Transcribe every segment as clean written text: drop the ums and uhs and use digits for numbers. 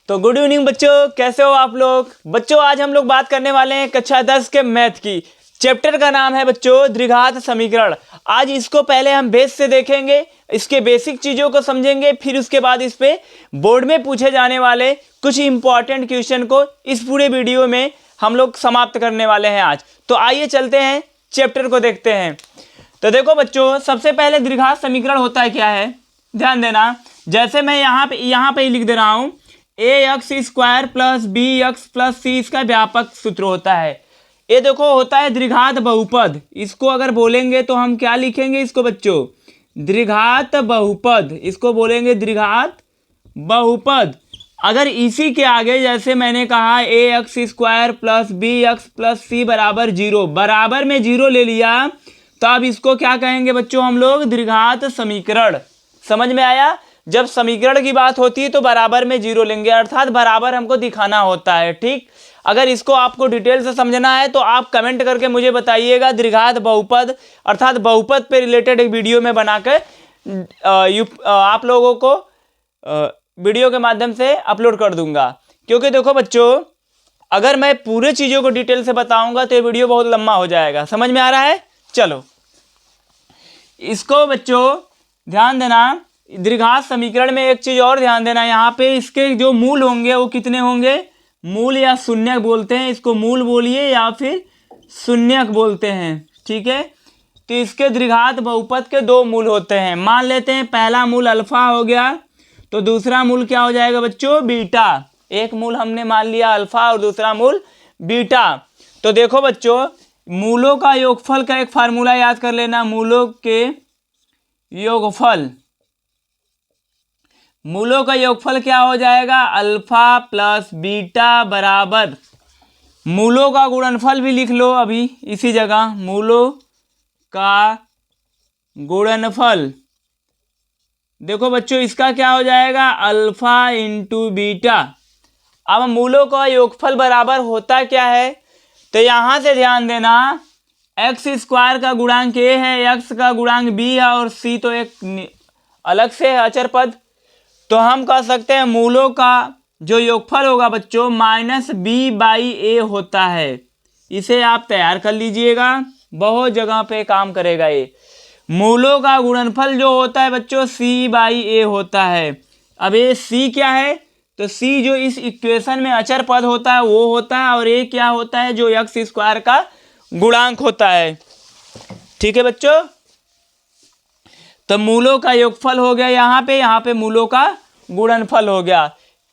तो good evening बच्चों, कैसे हो आप लोग। बच्चों आज हम लोग बात करने वाले हैं कक्षा 10 के मैथ की। चैप्टर का नाम है बच्चों द्विघात समीकरण। आज इसको पहले हम बेस से देखेंगे, इसके बेसिक चीज़ों को समझेंगे, फिर उसके बाद इस पे बोर्ड में पूछे जाने वाले कुछ इंपॉर्टेंट क्वेश्चन को इस पूरे वीडियो में हम लोग समाप्त करने वाले हैं आज। तो आइए चलते हैं, चैप्टर को देखते हैं। तो देखो बच्चों, सबसे पहले द्विघात समीकरण होता है क्या है, ध्यान देना। जैसे मैं यहाँ पे ही लिख दे रहा हूँ, a x square plus b x plus c इसका व्यापक सूत्र होता है। ये देखो होता है द्विघात बहुपद। इसको अगर बोलेंगे तो हम क्या लिखेंगे इसको बच्चों, द्विघात बहुपद। इसको बोलेंगे द्विघात बहुपद। अगर इसी के आगे जैसे मैंने कहा a x square plus b x plus c बराबर 0, बराबर में 0 ले लिया, तो अब इसको क्या कहेंगे बच्चों हम लोग, द्विघात समीकरण। समझ में आया। जब समीकरण की बात होती है तो बराबर में 0 लेंगे, अर्थात बराबर हमको दिखाना होता है। ठीक, अगर इसको आपको डिटेल से समझना है तो आप कमेंट करके मुझे बताइएगा। द्विघात बहुपद अर्थात बहुपद पे रिलेटेड एक वीडियो में बनाकर आप लोगों को वीडियो के माध्यम से अपलोड कर दूंगा। क्योंकि देखो बच्चों, अगर मैं पूरे चीज़ों को डिटेल से बताऊंगा तो ये वीडियो बहुत लंबा हो जाएगा। समझ में आ रहा है। चलो इसको बच्चों ध्यान देना। द्विघात समीकरण में एक चीज और ध्यान देना, यहाँ पे इसके जो मूल होंगे वो कितने होंगे, मूल या शून्यक बोलते हैं, इसको मूल बोलिए या फिर शून्यक बोलते हैं। ठीक है, तो इसके द्विघात बहुपद के 2 मूल होते हैं। मान लेते हैं पहला मूल अल्फा हो गया, तो दूसरा मूल क्या हो जाएगा बच्चों, बीटा। एक मूल हमने मान लिया अल्फा और दूसरा मूल बीटा। तो देखो बच्चों, मूलों का योगफल का एक फार्मूला याद कर लेना। मूलों के योगफल, मूलों का योगफल क्या हो जाएगा, अल्फा प्लस बीटा बराबर, मूलों का गुणनफल भी लिख लो अभी इसी जगह, मूलों का गुणनफल। देखो बच्चों इसका क्या हो जाएगा, अल्फा इंटू बीटा। अब मूलों का योगफल बराबर होता क्या है, तो यहां से ध्यान देना, एक्स स्क्वायर का गुणांक ए है, एक्स का गुणांक बी है और सी तो एक अलग से है अचर पद। तो हम कह सकते हैं मूलों का जो योगफल होगा बच्चों माइनस बी बाई ए होता है। इसे आप तैयार कर लीजिएगा, बहुत जगह पे काम करेगा ये। मूलों का गुणनफल जो होता है बच्चों सी बाई ए होता है। अब ये सी क्या है, तो सी जो इस इक्वेशन में अचर पद होता है वो होता है, और ए क्या होता है, जो एक्स स्क्वायर का गुणांक होता है। ठीक है बच्चों, तो मूलों का योगफल हो गया यहाँ पे मूलों का गुणनफल हो गया।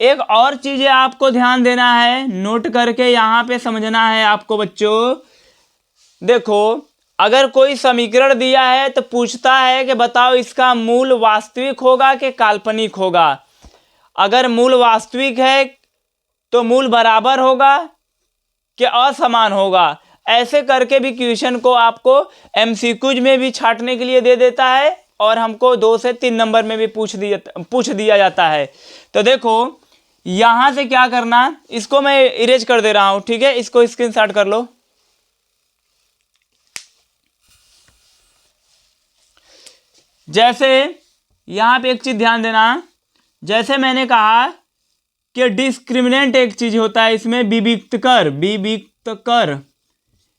एक और चीज़ आपको ध्यान देना है, नोट करके यहाँ पे समझना है आपको बच्चों। देखो अगर कोई समीकरण दिया है तो पूछता है कि बताओ इसका मूल वास्तविक होगा कि काल्पनिक होगा। अगर मूल वास्तविक है तो मूल बराबर होगा कि असमान होगा। ऐसे करके भी क्वेश्चन को आपको एमसीक्यूज में भी छांटने के लिए दे देता है, और हमको 2 से 3 नंबर में भी पूछ दिया जाता है। तो देखो यहां से क्या करना, इसको मैं इरेज कर दे रहा हूं। ठीक है, इसको स्क्रीनशॉट कर लो। जैसे यहां पे एक चीज ध्यान देना, जैसे मैंने कहा कि डिस्क्रिमिनेंट एक चीज होता है इसमें, विविक्तकर।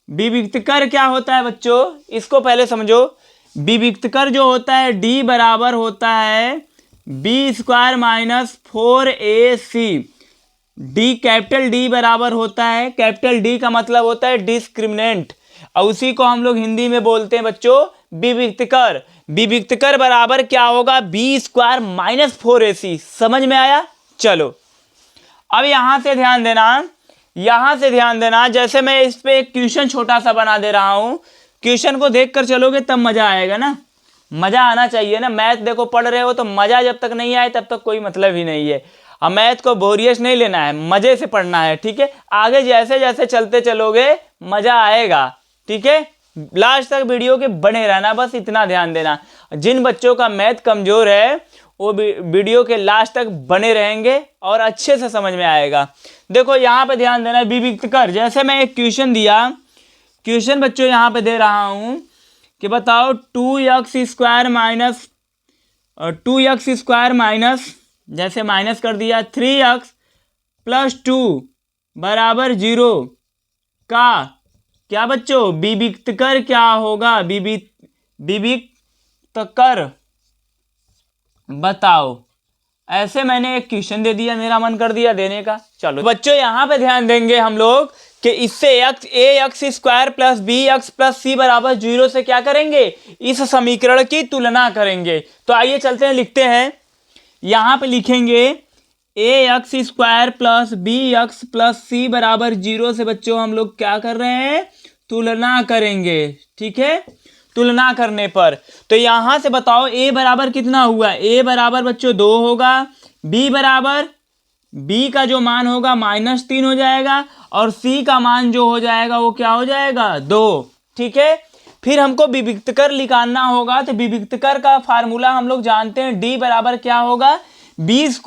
विविक्तकर क्या होता है बच्चों, इसको पहले समझो। विविक्तकर जो होता है डी बराबर होता है B square minus 4ac। D capital D बराबर होता है, कैपिटल डी का मतलब होता है डिस्क्रिमिनेंट, और उसी को हम लोग हिंदी में बोलते हैं बच्चों विविक्तकर। विविक्तकर बराबर क्या होगा, बी स्क्वायर माइनस 4ac। समझ में आया। चलो अब यहां से ध्यान देना, जैसे मैं इस पे एक क्वेश्चन छोटा सा बना दे रहा हूं। क्वेश्चन को देखकर चलोगे तब मजा आएगा ना, मजा आना चाहिए ना। मैथ देखो पढ़ रहे हो तो मजा जब तक नहीं आए तब तक कोई मतलब ही नहीं है। अब मैथ को बोरियस नहीं लेना है, मजे से पढ़ना है। ठीक है, आगे जैसे जैसे चलते चलोगे मजा आएगा। ठीक है, लास्ट तक वीडियो के बने रहना, बस इतना ध्यान देना। जिन बच्चों का मैथ कमजोर है वो वीडियो के लास्ट तक बने रहेंगे और अच्छे से समझ में आएगा। देखो यहाँ पे ध्यान देना, विविक्तकर। जैसे मैं एक क्वेश्चन दिया, क्वेश्चन बच्चों यहाँ पे दे रहा हूं कि बताओ 2x स्क्वायर माइनस जैसे माइनस कर दिया 3x +2 बराबर 0 का क्या बच्चों विविक्तकर क्या होगा, विविक्तकर बताओ। ऐसे मैंने एक क्वेश्चन दे दिया, मेरा मन कर दिया देने का। चलो बच्चों यहाँ पे ध्यान देंगे हम लोग कि इससे ax² plus bx plus c बराबर 0 से क्या करेंगे, इस समीकरण की तुलना करेंगे। तो आइए चलते हैं, लिखते हैं। यहाँ पे लिखेंगे ax² plus bx plus c बराबर 0 से बच्चों हम लोग क्या कर रहे हैं, तुलना करेंगे। ठीक है, तुलना करने पर तो यहां से बताओ a बराबर कितना हुआ, a बराबर बच्चों 2 होगा, b बराबर b का जो मान होगा -3 हो जाएगा, और c का मान जो हो जाएगा वो क्या हो जाएगा 2। ठीक है, फिर हमको विविक्तकर निकालना होगा। तो विविक्तकर का फार्मूला हम लोग जानते हैं, d बराबर क्या होगा b² -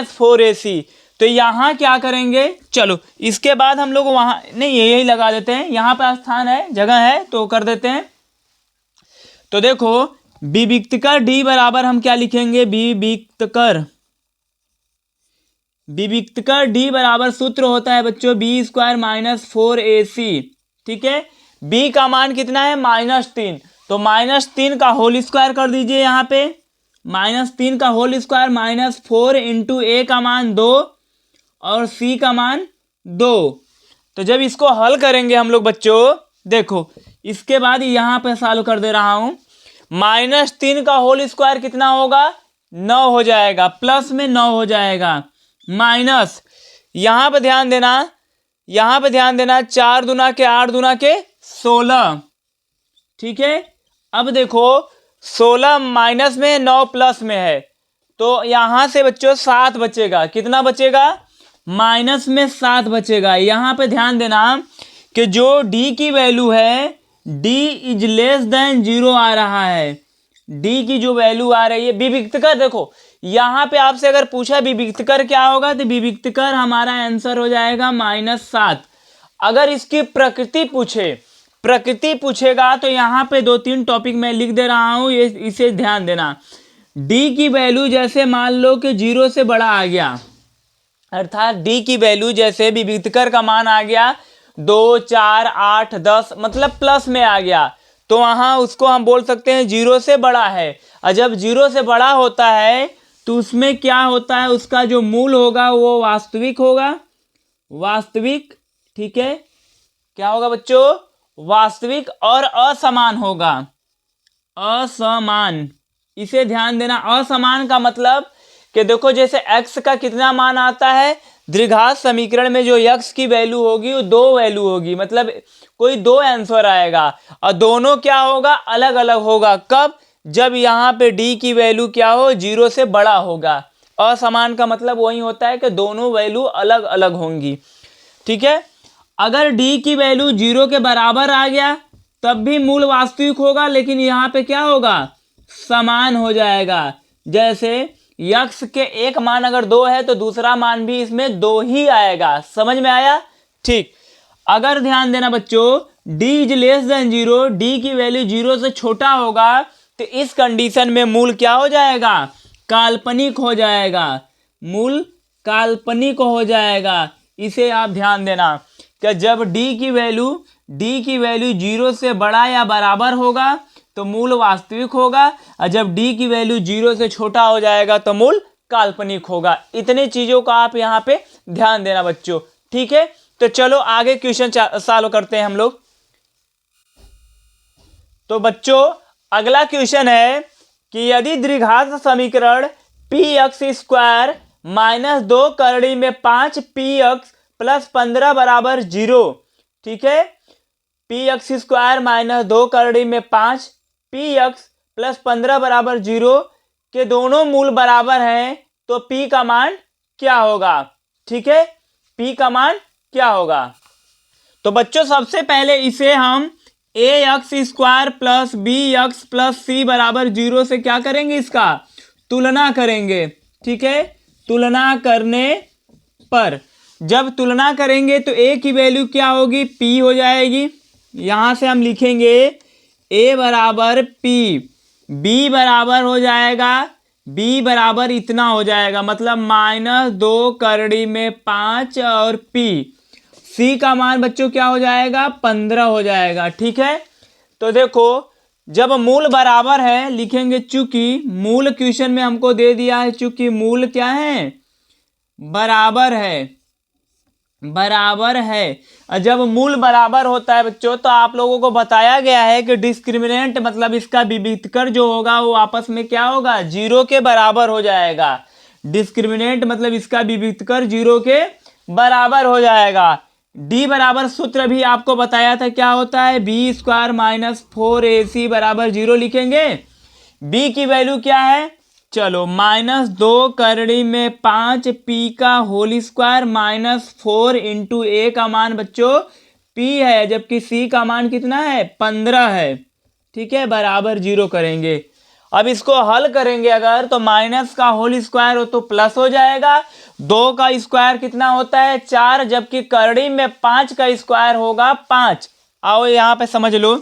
4ac। तो यहाँ क्या करेंगे, चलो इसके बाद हम लोग वहां नहीं यही लगा देते हैं, यहाँ पे स्थान है, जगह है तो कर देते हैं। तो देखो विविक्तकर d बराबर हम क्या लिखेंगे, विविक्तकर d बराबर सूत्र होता है बच्चों b² - 4ac। ठीक है, b का मान कितना है -3, तो -3 का होल स्क्वायर कर दीजिए यहाँ पे, -3 का होल स्क्वायर -4 इंटू a का मान 2 और c का मान 2। तो जब इसको हल करेंगे हम लोग बच्चों, देखो इसके बाद यहाँ पे सॉल्व कर दे रहा हूं, -3 का होल स्क्वायर कितना होगा 9 हो जाएगा, प्लस में 9 हो जाएगा, माइनस यहाँ पे ध्यान देना, यहाँ पे ध्यान देना 4 दूना के 8 दूना के 16। ठीक है, अब देखो 16 माइनस में 9 प्लस में है, तो यहाँ से बच्चों 7 बचेगा, कितना बचेगा माइनस में 7 बचेगा। यहाँ पे ध्यान देना कि जो d की वैल्यू है d इज लेस देन 0 आ रहा है, d की जो वैल्यू आ रही है विविक्तकर। देखो यहाँ पे आपसे अगर पूछा विविक्तकर क्या होगा, तो विविक्तकर हमारा आंसर हो जाएगा -7। अगर इसकी प्रकृति पूछेगा तो यहाँ पे 2-3 टॉपिक मैं लिख दे रहा हूँ, ये इसे ध्यान देना। d की वैल्यू जैसे मान लो कि 0 से बड़ा आ गया, अर्थात d की वैल्यू जैसे विविक्तकर का मान आ गया 2, 4, 8, 10 मतलब प्लस में आ गया, तो वहाँ उसको हम बोल सकते हैं 0 से बड़ा है। और जब 0 से बड़ा होता है तो उसमें क्या होता है, उसका जो मूल होगा वो वास्तविक होगा, वास्तविक। ठीक है, क्या होगा बच्चों, वास्तविक और असमान होगा, असमान। इसे ध्यान देना, असमान का मतलब कि देखो जैसे x का कितना मान आता है, द्विघात समीकरण में जो x की वैल्यू होगी वो 2 वैल्यू होगी, मतलब कोई 2 आंसर आएगा, और दोनों क्या होगा अलग अलग होगा। कब, जब यहाँ पे d की वैल्यू क्या हो 0 से बड़ा होगा। असमान का मतलब वही होता है कि दोनों वैल्यू अलग अलग होंगी। ठीक है, अगर d की वैल्यू 0 के बराबर आ गया तब भी मूल वास्तविक होगा, लेकिन यहाँ पे क्या होगा समान हो जाएगा। जैसे x के एक मान अगर 2 है तो दूसरा मान भी इसमें 2 ही आएगा, समझ में आया। ठीक, अगर ध्यान देना बच्चों d is less than 0, d की वैल्यू 0 से छोटा होगा, तो इस कंडीशन में मूल क्या हो जाएगा, काल्पनिक हो जाएगा, मूल काल्पनिक हो जाएगा। इसे आप ध्यान देना कि जब d की वैल्यू 0 से बड़ा या बराबर होगा तो मूल वास्तविक होगा, और जब d की वैल्यू 0 से छोटा हो जाएगा तो मूल काल्पनिक होगा। इतनी चीजों का आप यहाँ पे ध्यान देना बच्चों। ठीक है, तो चलो आगे क्वेश्चन सॉल्व करते हैं हम लोग। तो बच्चों अगला क्वेश्चन है कि यदि द्विघात समीकरण px² - 2 करड़ी में 5px + 15 बराबर 0। ठीक है, px² - 2 करड़ी में 5px + 15 बराबर 0 के दोनों मूल बराबर हैं, तो p का मान क्या होगा। ठीक है, p का मान क्या होगा। तो बच्चों सबसे पहले इसे हम ax² + bx + c बराबर 0 से क्या करेंगे, इसका तुलना करेंगे। ठीक है, तुलना करने पर जब तुलना करेंगे तो a की वैल्यू क्या होगी p हो जाएगी। यहां से हम लिखेंगे a बराबर p, b बराबर हो जाएगा बी बराबर इतना हो जाएगा, मतलब -2 * 5 और पी। सी का मान बच्चों क्या हो जाएगा, 15 हो जाएगा। ठीक है, तो देखो जब मूल बराबर है लिखेंगे, चूंकि मूल क्वेश्चन में हमको दे दिया है, चूंकि मूल क्या है, बराबर है, बराबर है। और जब मूल बराबर होता है बच्चों, तो आप लोगों को बताया गया है कि डिस्क्रिमिनेंट मतलब इसका विविधकर जो होगा वो आपस में क्या होगा, 0 के बराबर हो जाएगा। डिस्क्रिमिनेंट मतलब इसका विविधकर 0 के बराबर हो जाएगा। डी बराबर सूत्र भी आपको बताया था, क्या होता है, बी स्क्वायर -4ac बराबर 0 लिखेंगे। बी की वैल्यू क्या है, चलो -2 * 5 पी का होल स्क्वायर -4 × ए का मान बच्चों पी है, जबकि सी का मान कितना है, 15 है। ठीक है, बराबर 0 करेंगे। अब इसको हल करेंगे अगर, तो माइनस का होल स्क्वायर हो तो प्लस हो जाएगा। 2 का स्क्वायर कितना होता है, 4, जबकि करड़ी में 5 का स्क्वायर होगा 5। आओ यहाँ पे समझ लो,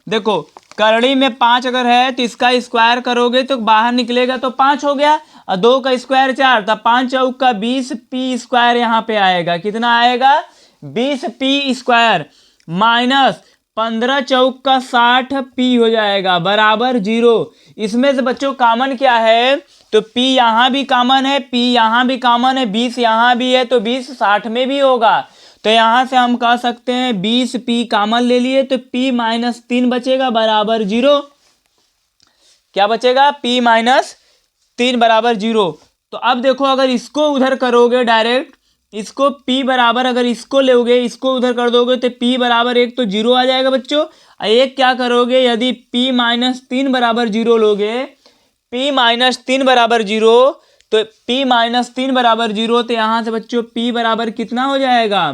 देखो करड़ी में 5 अगर है तो इसका स्क्वायर करोगे तो बाहर निकलेगा तो 5 हो गया, और 2 का स्क्वायर 4, तो 5 चौक का 20 पी स्क्वायर यहाँ पे आएगा। कितना आएगा, 20 पी स्क्वायर माइनस 15 चौक का 60 पी हो जाएगा बराबर 0। इसमें से बच्चों कॉमन क्या है, तो पी यहाँ भी कॉमन है, पी यहाँ भी कॉमन है, 20 यहाँ भी है, तो 20 60 में भी होगा। तो यहाँ से हम कह सकते हैं 20 पी कॉमन ले लिए, तो p -3 बचेगा बराबर 0। क्या बचेगा, p -3 बराबर 0। तो अब देखो अगर इसको उधर करोगे डायरेक्ट, इसको p बराबर अगर इसको लोगे, इसको उधर कर दोगे तो p बराबर 1 तो 0 आ जाएगा बच्चों। एक क्या करोगे, यदि p -3 बराबर 0 लोगे, p -3 बराबर 0, तो p -3 बराबर 0, तो यहाँ से बच्चों p बराबर कितना हो जाएगा,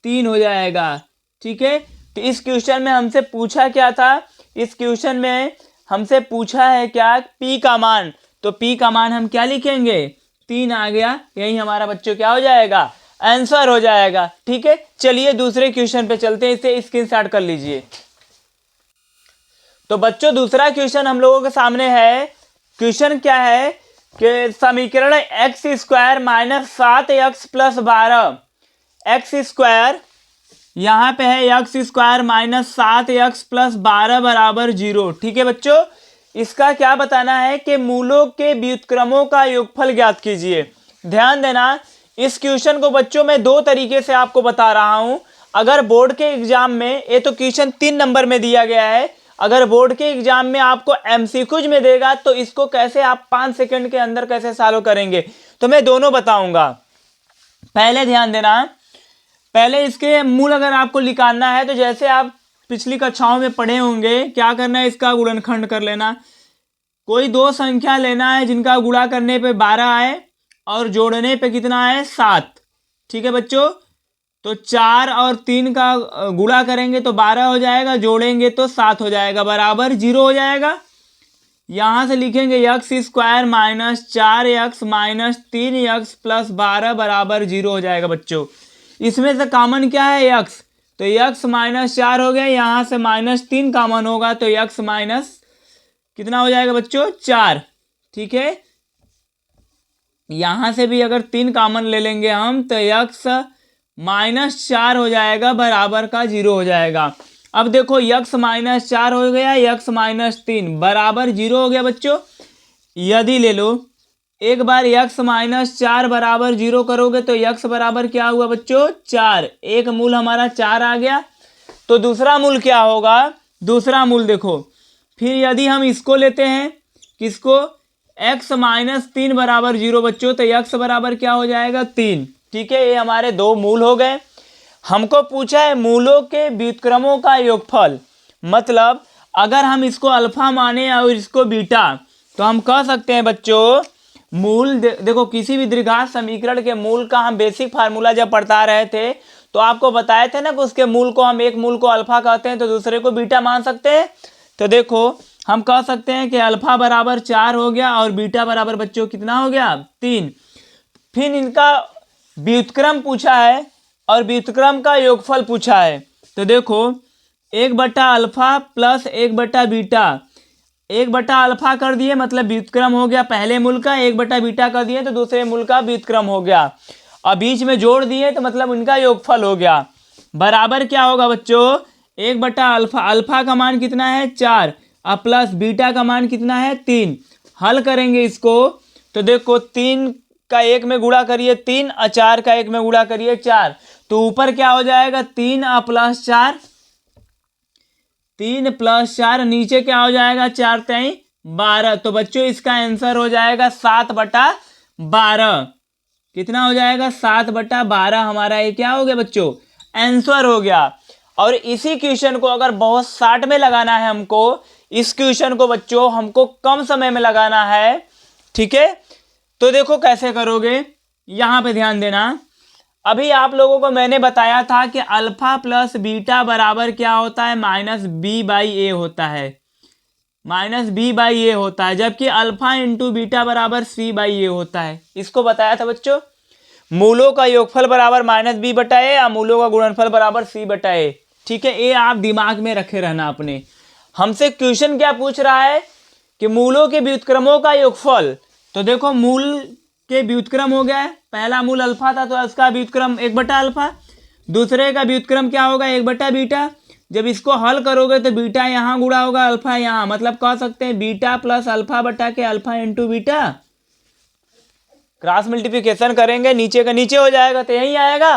3 हो जाएगा। ठीक है, तो इस क्वेश्चन में हमसे पूछा क्या था, इस क्वेश्चन में हमसे पूछा है क्या, p का मान, तो p का मान हम क्या लिखेंगे, 3 आ गया, यही हमारा बच्चों क्या हो जाएगा, आंसर हो जाएगा। ठीक है, चलिए दूसरे क्वेश्चन पे चलते हैं, इसे स्क्रीनशॉट कर लीजिए। तो बच्चों दूसरा क्वेश्चन हम लोगों के सामने है। क्वेश्चन क्या है कि समीकरण x² -7x + 12, एक्स स्क्वायर यहाँ पे है x² -7x + 12 बराबर 0। ठीक है बच्चों, इसका क्या बताना है कि मूलों के व्युत्क्रमों का योगफल ज्ञात कीजिए। ध्यान देना, इस क्वेश्चन को बच्चों मैं 2 तरीके से आपको बता रहा हूं। अगर बोर्ड के एग्जाम में, ये तो क्वेश्चन 3 नंबर में दिया गया है, अगर बोर्ड के एग्जाम में आपको एमसीक्यूज में देगा तो इसको कैसे आप 5 सेकंड के अंदर कैसे सॉल्व करेंगे, तो मैं दोनों बताऊंगा। पहले ध्यान देना, पहले इसके मूल अगर आपको निकालना है तो जैसे आप पिछली कक्षाओं में पढ़े होंगे, क्या करना है, इसका गुणनखंड कर लेना। कोई 2 संख्या लेना है जिनका गुणा करने पे 12 आए और जोड़ने पे कितना आए, 7। ठीक है बच्चों, तो 4 और 3 का गुणा करेंगे तो 12 हो जाएगा, जोड़ेंगे तो 7 हो जाएगा बराबर 0 हो जाएगा। यहां से लिखेंगे x² -4x -3x + 12 बराबर 0 हो जाएगा बच्चों। इसमें से कॉमन क्या है, x, तो x -4 हो गया, यहां से -3 कॉमन होगा तो x माइनस कितना हो जाएगा बच्चों, 4। ठीक है, यहां से भी अगर 3 कॉमन ले लेंगे हम तो x -4 हो जाएगा बराबर का 0 हो जाएगा। अब देखो x -4 हो गया, x -3 बराबर 0 हो गया बच्चों। यदि ले लो एक बार x -4 बराबर 0 करोगे तो x बराबर क्या हुआ बच्चों, 4, एक मूल हमारा 4 आ गया। तो दूसरा मूल क्या होगा, दूसरा मूल देखो, फिर यदि हम इसको लेते हैं, किसको, x -3 बराबर 0 बच्चों, तो x बराबर क्या हो जाएगा, 3। ठीक है, ये हमारे 2 मूल हो गए। हमको पूछा है मूलों के व्युत्क्रमों का योगफल, मतलब अगर हम इसको अल्फा माने और इसको बीटा, तो हम कह सकते हैं बच्चों मूल देखो किसी भी द्विघात समीकरण के मूल का हम बेसिक फार्मूला जब पढ़ता रहे थे तो आपको बताए थे ना कि उसके मूल को हम एक मूल को अल्फा कहते हैं तो दूसरे को बीटा मान सकते हैं। तो देखो हम कह सकते हैं कि अल्फा बराबर 4 हो गया और बीटा बराबर बच्चों कितना हो गया, 3। फिर इनका व्युत्क्रम पूछा है और व्युत्क्रम का योगफल पूछा है। तो देखो 1/अल्फा + 1/बीटा, एक बटा अल्फा कर दिए मतलब व्युत्क्रम हो गया पहले मूल का, एक बटा बीटा कर दिए तो दूसरे मूल का व्युत्क्रम हो गया, और बीच में जोड़ दिए तो मतलब उनका योगफल हो गया। बराबर क्या होगा बच्चों, एक बटा अल्फा, अल्फा का मान कितना है 4, और प्लस बीटा का मान कितना है 3। हल करेंगे इसको तो देखो 3 का 1 में गुणा करिए 3, और 4 का 1 में गुणा करिए 4, तो ऊपर क्या हो जाएगा 3 और प्लस 4, 3 प्लस 4, नीचे क्या हो जाएगा 4 3 12। तो बच्चों इसका आंसर हो जाएगा 7/12। कितना हो जाएगा 7/12 हमारा ये क्या हो गया बच्चों, आंसर हो गया। और इसी क्वेश्चन को अगर बहुत शॉर्ट में लगाना है हमको, इस क्वेश्चन को बच्चों हमको कम समय में लगाना है, ठीक है, तो देखो कैसे करोगे, यहां पे ध्यान देना। अभी आप लोगों को मैंने बताया था कि अल्फा प्लस बीटा बराबर क्या होता है, -b/a होता है, -b/a होता है, जबकि अल्फा इंटू बीटा बराबर c/a होता है। इसको बताया था बच्चों, मूलों का योगफल बराबर -b/a या मूलों का गुणनफल बराबर c/a। ठीक है, ये आप दिमाग में रखे रहना अपने। हमसे क्वेश्चन क्या पूछ रहा है कि मूलों के व्युत्क्रमों का योगफल, तो देखो मूल के व्युत्क्रम हो गया है, पहला मूल अल्फा था तो इसका व्युत्क्रम 1/अल्फा, दूसरे का व्युत्क्रम क्या होगा 1/बीटा। जब इसको हल करोगे तो बीटा यहाँ गुणा होगा अल्फा यहाँ, मतलब कह सकते हैं बीटा प्लस अल्फा बटा के alpha into beta, cross multiplication करेंगे नीचे का नीचे हो जाएगा तो यही आएगा।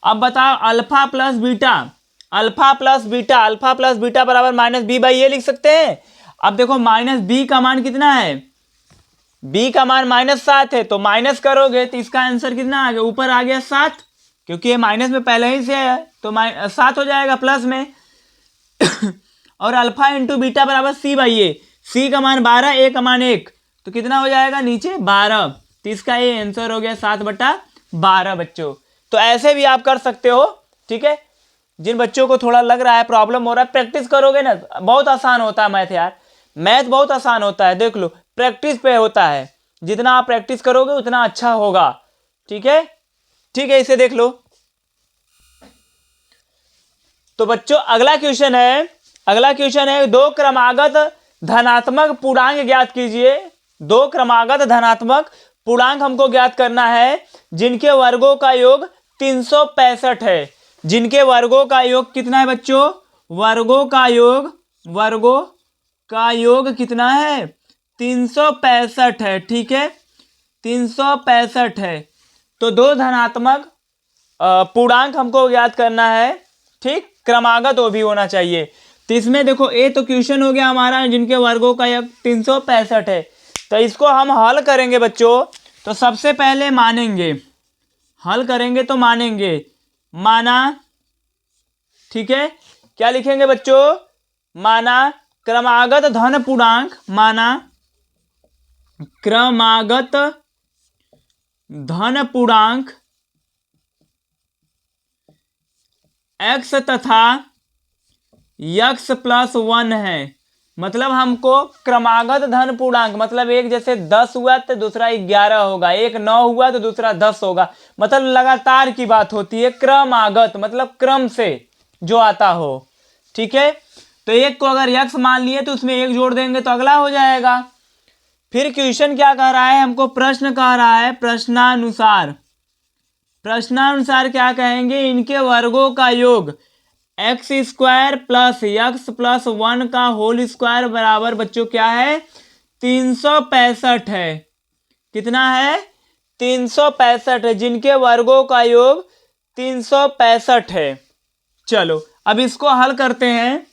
अब बताओ alpha plus beta, alpha plus beta, alpha plus beta बराबर -b/a लिख सकते हैं। अब देखो -b का मान कितना है, b का मान -7 है, तो माइनस करोगे तो इसका आंसर कितना आ गया, ऊपर आ गया 7, क्योंकि ये माइनस में पहले ही से है तो 7 हो जाएगा प्लस में। और अल्फा इंटू बीटा बराबर c/a, c का मान 12, a का मान 1, तो कितना हो जाएगा नीचे 12, तो इसका ये आंसर हो गया 7/12 बच्चों। तो ऐसे भी आप कर सकते हो, ठीक है। जिन बच्चों को थोड़ा लग रहा है प्रॉब्लम हो रहा है, प्रैक्टिस करोगे ना, बहुत आसान होता है मैथ यार, मैथ बहुत आसान होता है, देख लो प्रैक्टिस पे होता है, जितना आप प्रैक्टिस करोगे उतना अच्छा होगा, ठीक है। ठीक है, इसे देख लो। तो बच्चों अगला क्वेश्चन है, दो क्रमागत धनात्मक पूर्णांक ज्ञात कीजिए। दो क्रमागत धनात्मक पूर्णांक हमको ज्ञात करना है जिनके वर्गों का योग 365 है। जिनके वर्गों का योग कितना है बच्चों, वर्गों का योग कितना है 365 है, ठीक है 365 है। तो दो धनात्मक पूर्णांक हमको ज्ञात करना है, ठीक, क्रमागत वो भी होना चाहिए। तो इसमें देखो ये तो क्वेश्चन हो गया हमारा जिनके वर्गों का योग 365 है, तो इसको हम हल करेंगे बच्चों। तो सबसे पहले मानेंगे, हल करेंगे तो मानेंगे, माना, ठीक है, क्या लिखेंगे बच्चों, माना क्रमागत धन पूर्णांक, माना क्रमागत धन पूर्णांक x तथा x + 1 है। मतलब हमको क्रमागत धन पूर्णांक मतलब एक जैसे 10 हुआ तो दूसरा 11 होगा, एक 9 हुआ तो दूसरा 10 होगा, मतलब लगातार की बात होती है। क्रमागत मतलब क्रम से जो आता हो, ठीक है। तो एक को अगर x मान लिए तो उसमें 1 जोड़ देंगे तो अगला हो जाएगा। फिर क्वेश्चन क्या कह रहा है, हमको प्रश्न कह रहा है, प्रश्नानुसार क्या कहेंगे, इनके वर्गों का योग x² + x + 1 का होल स्क्वायर बराबर बच्चों क्या है 365 है। कितना है 365 है, जिनके वर्गों का योग 365 है। चलो अब इसको हल करते हैं।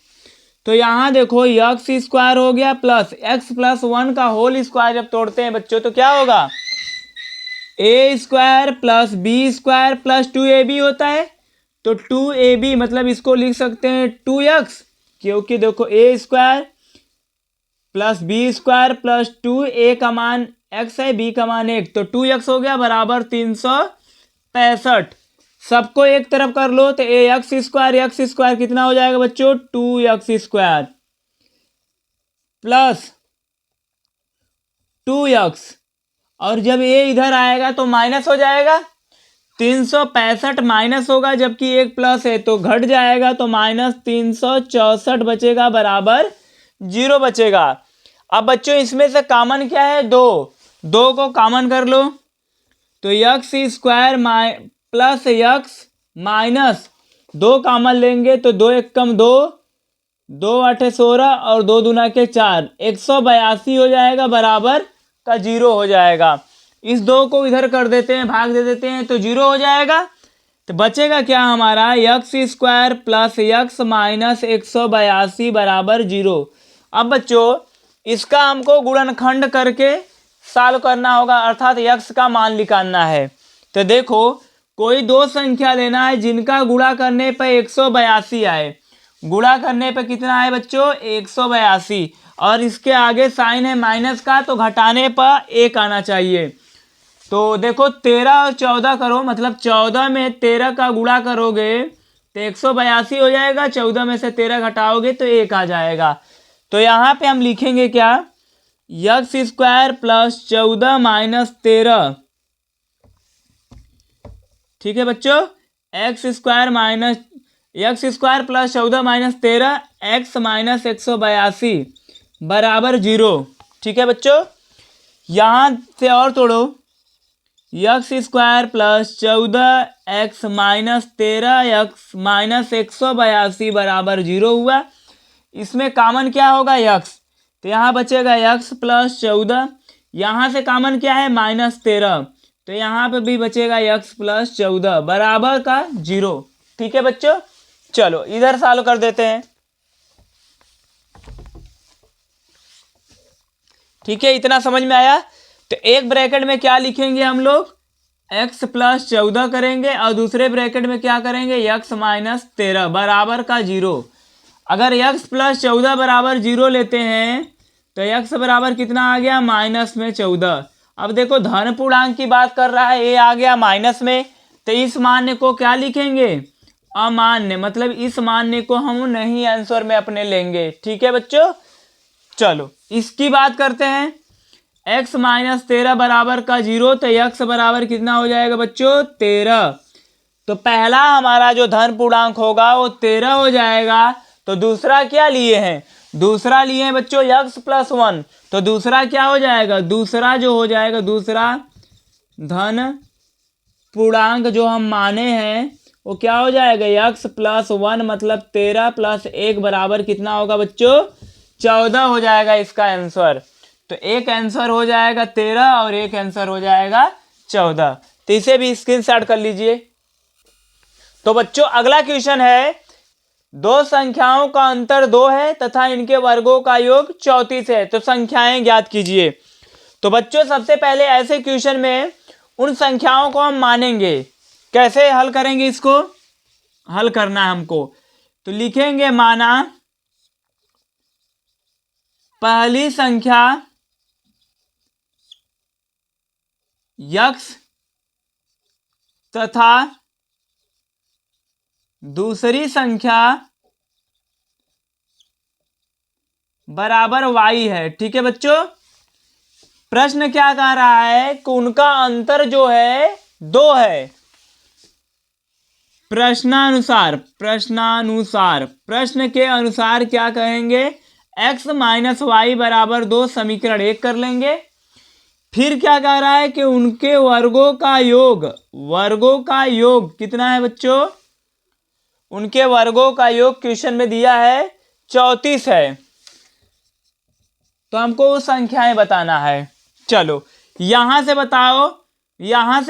तो यहां देखो x² हो गया प्लस x + 1 का होल स्क्वायर जब तोड़ते हैं बच्चों तो क्या होगा, a² + b² + 2ab होता है। तो 2ab मतलब इसको लिख सकते हैं 2x, क्योंकि देखो a² + b² + 2, a का मान x है, b का मान 1, तो 2x हो गया बराबर 365। सबको एक तरफ कर लो तो x² कितना हो जाएगा बच्चों 2x² प्लस 2x, और जब a इधर आएगा तो माइनस हो जाएगा, 365 माइनस होगा, जबकि एक प्लस है तो घट जाएगा, तो -364 बचेगा बराबर 0 बचेगा। अब बच्चों इसमें से कॉमन क्या है, 2, 2 को कॉमन कर लो तो x square plus x minus 2 common लेंगे तो 2 एक कम 2, 2 आठे 16 और 2 दूना के 4, 182 हो जाएगा, बराबर का 0 हो जाएगा। इस 2 को इधर कर देते हैं, भाग दे देते हैं तो 0 हो जाएगा। तो बचेगा क्या हमारा, x square plus x minus 182 बराबर 0। अब बच्चों इसका हमको गुणनखंड करके सॉल्व करना होगा, अर्थात यक्स का मान निकालना है। तो देखो कोई 2 संख्या लेना है जिनका गुणा करने पर 182 आए। गुणा करने पे कितना है बच्चों, 182, और इसके आगे साइन है माइनस का तो घटाने पर 1 आना चाहिए। तो देखो 13 और 14 करो, मतलब 14 में 13 का गुणा करोगे तो 182 हो जाएगा, 14 में से 13 घटाओगे तो 1 आ जाएगा। तो यहाँ पे हम लिखेंगे क्या, यक्स स्क्वायर प्लस 14 माइनस 13, ठीक है बच्चों, x square plus 14 minus 13 x minus 182 बराबर 0। ठीक है बच्चों, यहाँ से और तोड़ो, x square plus 14 x minus 13 x minus 182 बराबर 0 हुआ। इसमें कॉमन क्या होगा, यक्स, तो यहाँ बचेगा यक्स प्लस 14, यहाँ से कॉमन क्या है माइनस 13, तो यहाँ पे भी बचेगा यक्स प्लस 14 बराबर का 0। ठीक है बच्चों, चलो इधर सॉल्व कर देते हैं। ठीक है, इतना समझ में आया। तो एक ब्रैकेट में क्या लिखेंगे हम लोग, x प्लस 14 करेंगे और दूसरे ब्रैकेट में क्या करेंगे, x माइनस 13 बराबर का 0। अगर x प्लस 14 बराबर 0 लेते हैं तो x बराबर कितना आ गया, माइनस में 14। अब देखो धन पूर्णांक की बात कर रहा है, ये आ गया माइनस में, तो इस मान्य को क्या लिखेंगे, अमान्य, मतलब इस मान्य को हम नहीं आंसर में अपने लेंगे। ठीक है बच्चों, चलो इसकी बात करते हैं। x माइनस 13 बराबर का 0, तो x बराबर कितना हो जाएगा बच्चों, 13। तो पहला हमारा जो धन पूर्णांक होगा वो 13 हो जाएगा। तो दूसरा क्या लिए हैं, दूसरा लिए हैं बच्चों x प्लस 1, तो दूसरा क्या हो जाएगा, दूसरा जो हो जाएगा, दूसरा धन पूर्णांक जो हम माने हैं वो क्या हो जाएगा, x प्लस 1, मतलब 13 प्लस 1 बराबर कितना होगा बच्चों, 14 हो जाएगा इसका आंसर। तो एक आंसर हो जाएगा 13 और एक आंसर हो जाएगा 14। तो इसे भी स्क्रीनशॉट कर लीजिए। तो बच्चों अगला क्वेश्चन है, 2 संख्याओं का अंतर 2 है तथा इनके वर्गों का योग 34 है, तो संख्याएं ज्ञात कीजिए। तो बच्चों सबसे पहले ऐसे क्वेश्चन में उन संख्याओं को हम मानेंगे, कैसे हल करेंगे, इसको हल करना है हमको। तो लिखेंगे माना पहली संख्या यक्स तथा दूसरी संख्या बराबर y है। ठीक है बच्चों, प्रश्न क्या कह रहा है कि उनका अंतर जो है 2 है। प्रश्न के अनुसार क्या कहेंगे, x माइनस वाई बराबर 2 समीकरण 1 कर लेंगे। फिर क्या कह रहा है कि उनके वर्गों का योग कितना है बच्चों, उनके वर्गों का योग क्वेश्चन में दिया है 34 है, तो हमको वो संख्याएं बताना है। चलो यहां से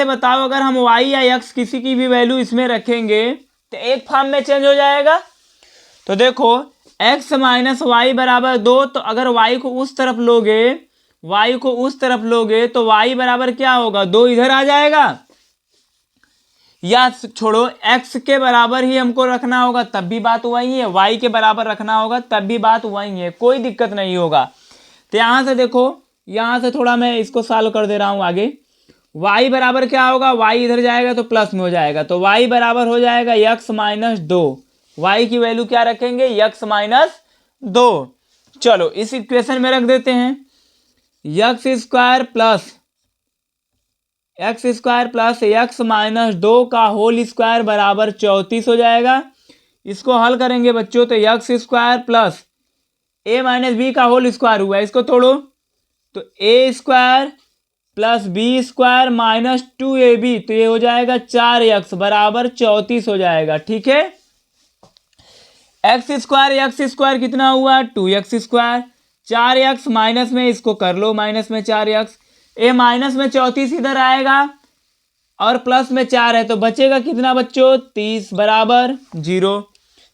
बताओ अगर हम y या x किसी की भी वैल्यू इसमें रखेंगे तो एक फॉर्म में चेंज हो जाएगा। तो देखो x माइनस वाई बराबर 2, तो अगर y को उस तरफ लोगे तो y बराबर क्या होगा, 2 इधर आ जाएगा, या छोड़ो x के बराबर ही हमको रखना होगा तब भी बात वही है, y के बराबर रखना होगा तब भी बात वही है, कोई दिक्कत नहीं होगा। तो यहां से देखो, यहां से थोड़ा मैं इसको सॉल्व कर दे रहा हूं आगे। y बराबर क्या होगा, y इधर जाएगा तो प्लस में हो जाएगा, तो y बराबर हो जाएगा x माइनस 2। y की वैल्यू क्या रखेंगे, x माइनस 2। चलो इस इक्वेशन में रख देते हैं, x square plus x minus 2 का होल स्क्वायर बराबर 34 हो जाएगा। इसको हल करेंगे बच्चों, तो x square plus a minus b का होल स्क्वायर हुआ, इसको तोड़ो तो a square plus b square minus 2ab, तो ये हो जाएगा 4x बराबर 34 हो जाएगा। ठीक है, एक्स स्क्वायर कितना हुआ 2x स्क्वायर, 4x माइनस में इसको कर लो माइनस में 4x, ए माइनस में 34 इधर आएगा और प्लस में 4 है तो बचेगा कितना बच्चों 30 बराबर 0।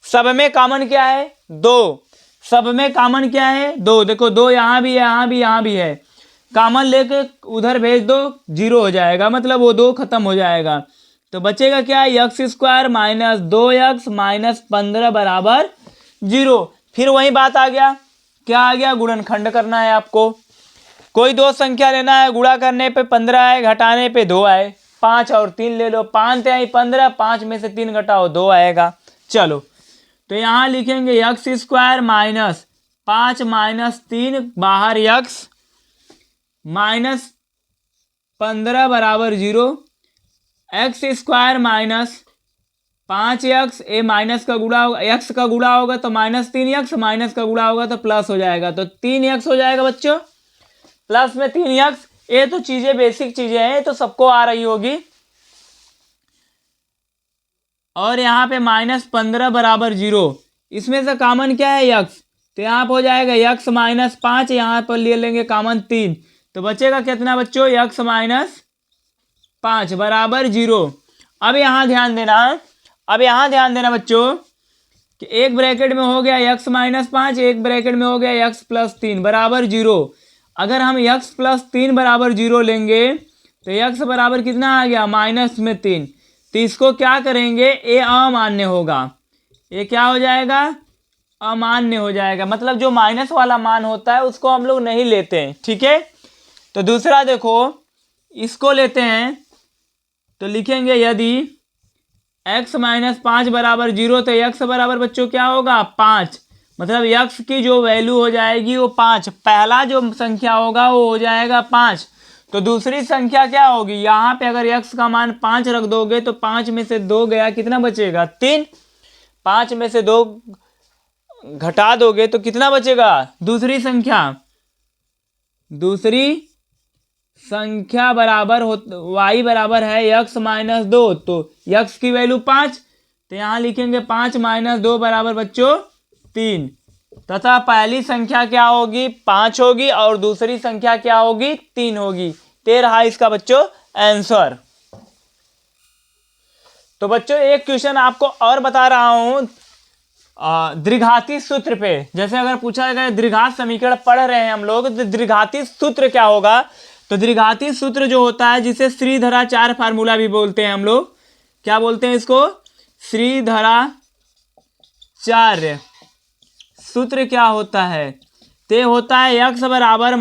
सब में कॉमन क्या है 2, सब में कॉमन क्या है 2, देखो 2 यहाँ भी है यहाँ भी है, कॉमन लेके उधर भेज दो 0 हो जाएगा, मतलब वो 2 खत्म हो जाएगा। तो बचेगा क्या x square minus 2x minus 15 बराबर 0। फिर वही बात आ गया, क्या आ गया गुणनखंड करना है आपको, कोई दो संख्या लेना है, गुणा करने पे 15 आए, घटाने पे 2 आए, 5 और 3 ले लो, 5 आई 15, 5 में से 3 घटाओ 2 आएगा। चलो तो यहाँ लिखेंगे एक्स स्क्वायर माइनस 5 माइनस 3 बाहर x माइनस 15 बराबर 0, एक्स स्क्वायर माइनस 5x, ए माइनस का गुणा होगा, एक्स का गुणा होगा तो माइनस 3x, माइनस का गुणा होगा तो प्लस हो जाएगा, तो 3x हो जाएगा बच्चों, प्लस में 3x। ये तो चीजें बेसिक चीजें हैं तो सबको आ रही होगी। और यहाँ पे माइनस 15 बराबर 0, इसमें से कॉमन क्या है x, तो यहाँ पे हो जाएगा x माइनस 5, यहाँ पर ले लेंगे कॉमन 3, तो बचेगा कितना बच्चों x माइनस 5 बराबर 0। अब यहाँ ध्यान देना, बच्चों कि एक ब्रैकेट में हो गया x माइनस 5, एक ब्रैकेट में हो गया x प्लस 3 बराबर 0। अगर हम x प्लस 3 बराबर 0 लेंगे तो x बराबर कितना आ गया माइनस में 3, तो इसको क्या करेंगे ए अमान्य होगा, ये क्या हो जाएगा अमान्य हो जाएगा, मतलब जो माइनस वाला मान होता है उसको हम लोग नहीं लेते हैं। ठीक है, तो दूसरा देखो इसको लेते हैं, तो लिखेंगे यदि x माइनस 5 बराबर 0 तो x बराबर बच्चों क्या होगा 5, मतलब x की जो वैल्यू हो जाएगी वो 5, पहला जो संख्या होगा वो हो जाएगा 5, तो दूसरी संख्या क्या होगी, यहाँ पे अगर x का मान 5 रख दोगे तो 5 में से 2 गया, कितना बचेगा 3, 5 में से 2 घटा दोगे तो कितना बचेगा, दूसरी संख्या बराबर हो y बराबर है x माइनस 2, तो x की वैल्यू 5, तो यहाँ लिखेंगे 5 माइनस 2 बराबर बच्चों 3, तथा पहली संख्या क्या होगी 5 होगी और दूसरी संख्या क्या होगी 3 होगी। 13 इसका बच्चों आंसर। तो बच्चों एक क्वेश्चन आपको और बता रहा हूं द्विघाती सूत्र पे, जैसे अगर पूछा जाए द्विघात समीकरण पढ़ रहे हैं हम लोग तो द्विघाती सूत्र क्या होगा, तो द्विघाती सूत्र जो होता है जिसे श्रीधराचार्य फार्मूला भी बोलते हैं हम लोग, क्या बोलते हैं इसको श्रीधराचार्य सूत्र क्या होता है, ते होता है x बराबर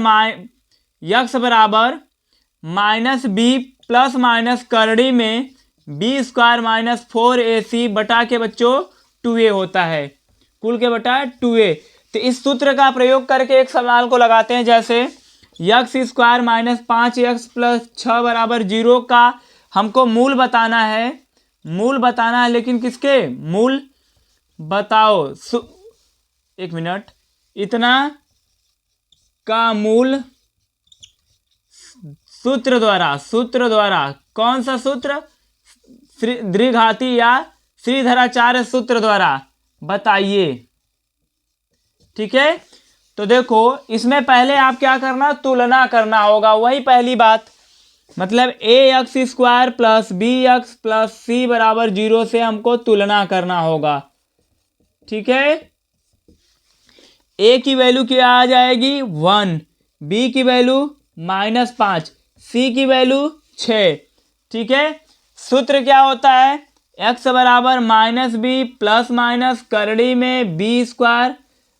माइनस बी प्लस माइनस करड़ी में बी स्क्वायर माइनस 4ac बटा के बच्चों 2a होता है, कुल के बटा 2a। तो इस सूत्र का प्रयोग करके एक सवाल को लगाते हैं, जैसे x square minus 5x plus 6 बराबर 0 का हमको मूल बताना है, लेकिन किसके मूल बताओ, एक मिनट, इतना का मूल सूत्र द्वारा कौन सा सूत्र, द्विघाती या श्रीधराचार्य सूत्र द्वारा बताइए। ठीक है, तो देखो इसमें पहले आप क्या करना, तुलना करना होगा, वही पहली बात, मतलब ax square plus bx plus c बराबर 0 से हमको तुलना करना होगा। ठीक है, a की वैल्यू क्या आ जाएगी 1, b की वैल्यू -5, c की वैल्यू 6। ठीक है, सूत्र क्या होता है x बराबर माइनस बी प्लस माइनस करड़ी में b स्क्वायर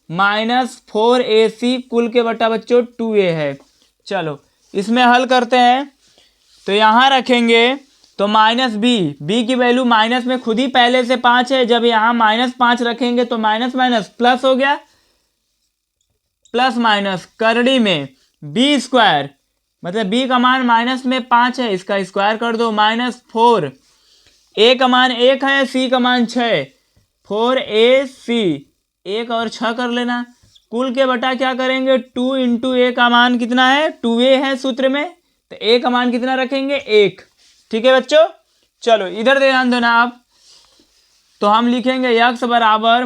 माइनस 4ac कुल के बटा बच्चों 2a है। चलो इसमें हल करते हैं, तो यहाँ रखेंगे तो माइनस बी की वैल्यू माइनस में खुद ही पहले से 5 है, जब यहाँ -5 रखेंगे तो माइनस माइनस प्लस हो गया, प्लस माइनस करड़ी में बी स्क्वायर, मतलब बी का मान माइनस में 5 है, इसका स्क्वायर कर दो -4, ए का मान 1 है, सी का मान 6, 4ac 1 और 6 कर लेना, कुल के बटा क्या करेंगे 2 इंटू ए का मान कितना है 2a है सूत्र में, तो ए का मान कितना रखेंगे 1। ठीक है बच्चों, चलो इधर ध्यान देना आप। तो हम लिखेंगे यक्स बराबर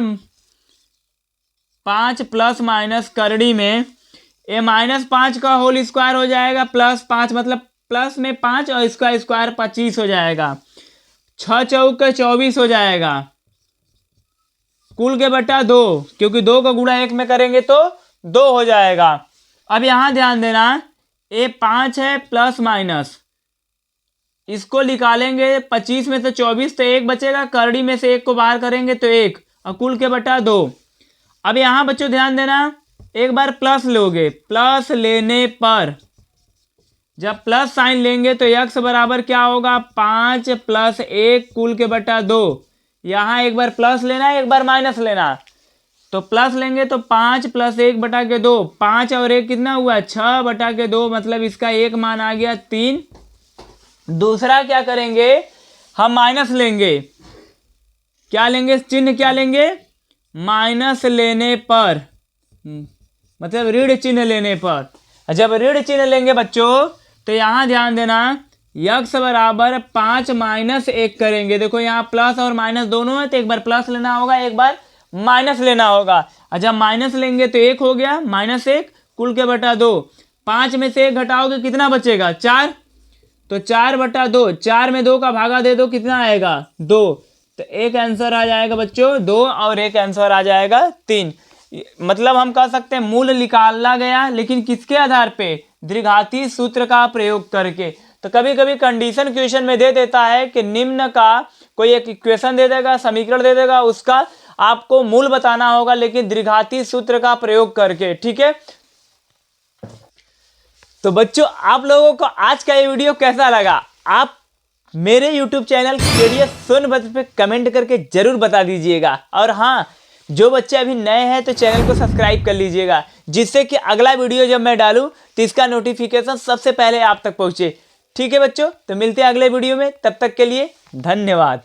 5 प्लस माइनस करड़ी में ए -5 का होल स्क्वायर हो जाएगा, +5 मतलब प्लस में 5 और इसका स्क्वायर 25 हो जाएगा, 6 चौक 24 हो जाएगा। कुल के बटा 2, क्योंकि 2 का गुणा 1 में करेंगे तो 2 हो जाएगा। अब यहाँ ध्यान देना, ए 5 है प्लस माइनस, इसको निकालेंगे 25 में से 24 तो 1 बचेगा, करड़ी में से 1 को बाहर करेंगे तो 1 और कुल के बटा 2। अब यहाँ बच्चों ध्यान देना, एक बार प्लस लोगे, प्लस लेने पर जब प्लस साइन लेंगे तो यक्स बराबर क्या होगा 5 + 1 कुल के बटा 2। यहाँ एक बार प्लस लेना है एक बार माइनस लेना, तो प्लस लेंगे तो 5 + 1 बटा के 2, 5 और 1 कितना हुआ 6 बटा के 2, मतलब इसका एक मान आ गया 3। दूसरा क्या करेंगे, हम माइनस लेंगे, क्या लेंगे चिन्ह क्या लेंगे माइनस लेने पर, मतलब ऋण चिन्ह लेने पर। जब ऋण चिन्ह लेंगे बच्चों तो यहाँ ध्यान देना, यक्स बराबर 5 - 1 करेंगे। देखो यहाँ प्लस और माइनस दोनों है, तो एक बार प्लस लेना होगा एक बार माइनस लेना होगा। और जब माइनस लेंगे तो 1 हो गया, -1 कुल के बटा 2। 5 में से 1 घटाओगे कितना बचेगा 4, तो 4 बटा 2, 4 में 2 का भागा दे दो कितना आएगा 2, तो एक आंसर आ जाएगा बच्चों 2 और एक आंसर आ जाएगा 3। मतलब हम कह सकते हैं मूल निकाला गया, लेकिन किसके आधार पे द्विघाती सूत्र का प्रयोग करके। तो कभी कभी कंडीशन क्वेश्चन में दे देता है कि निम्न का कोई एक इक्वेशन दे देगा, समीकरण दे देगा, उसका आपको मूल बताना होगा, लेकिन द्विघाती सूत्र का प्रयोग करके। ठीक है, तो बच्चों आप लोगों को आज का ये वीडियो कैसा लगा, आप मेरे YouTube चैनल केडीएस सोनभद्र पे कमेंट करके जरूर बता दीजिएगा। और हाँ, जो बच्चे अभी नए हैं तो चैनल को सब्सक्राइब कर लीजिएगा, जिससे कि अगला वीडियो जब मैं डालूं तो इसका नोटिफिकेशन सबसे पहले आप तक पहुंचे। ठीक है बच्चों, तो मिलते हैं अगले वीडियो में, तब तक के लिए धन्यवाद।